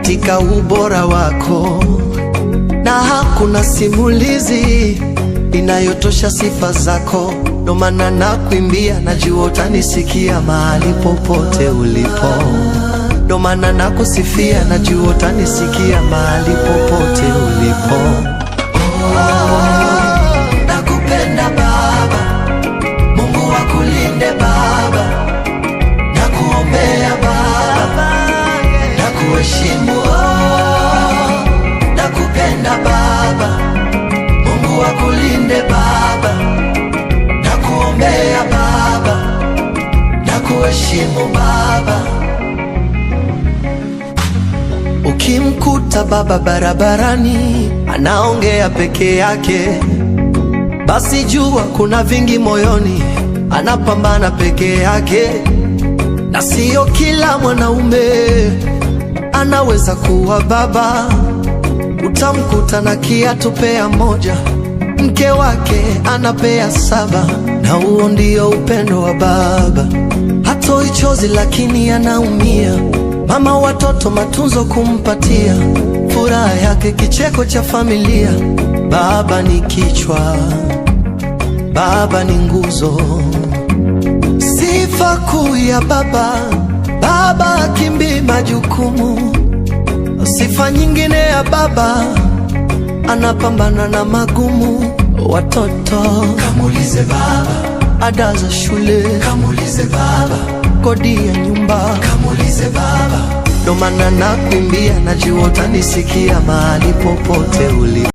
katika ubora wako, na hakuna simulizi inayotosha sifa zako. Ndo maana nakuimbia, najua utanisikia mahali popote ulipo. Ndo maana nakusifia, najua utanisikia mahali popote ulipo. Nakupenda Baba, Mungu akulinde Baba, nakuombea Baba, nakuheshimu. Nakupenda Baba, Mungu akulinde Baba, nakuombea Baba, nakuheshimu Baba. Ukimkuta baba barabarani anaongea peke yake, basi jua kuna vingi moyoni, anapambana peke yake. Na sio kila mwanaume anaweza kuwa baba. Utamkuta na kiatu pea moja, mke wake anapea 7, na huo ndio upendo wa baba. Hatoi chozi lakini anaumia, mama watoto matunzo kumpatia, furaha yake kicheko cha familia. Baba ni kichwa, baba ni nguzo, sifa kuu ya baba. Baba akimbii majukumu, sifa nyingine ya baba, anapambana na magumu. Watoto kamulize baba, ada za shule kamulize baba, kodi ya nyumba kamulize baba. Ndo maana nakuimbia, najua utanisikia mahali popote ulipo.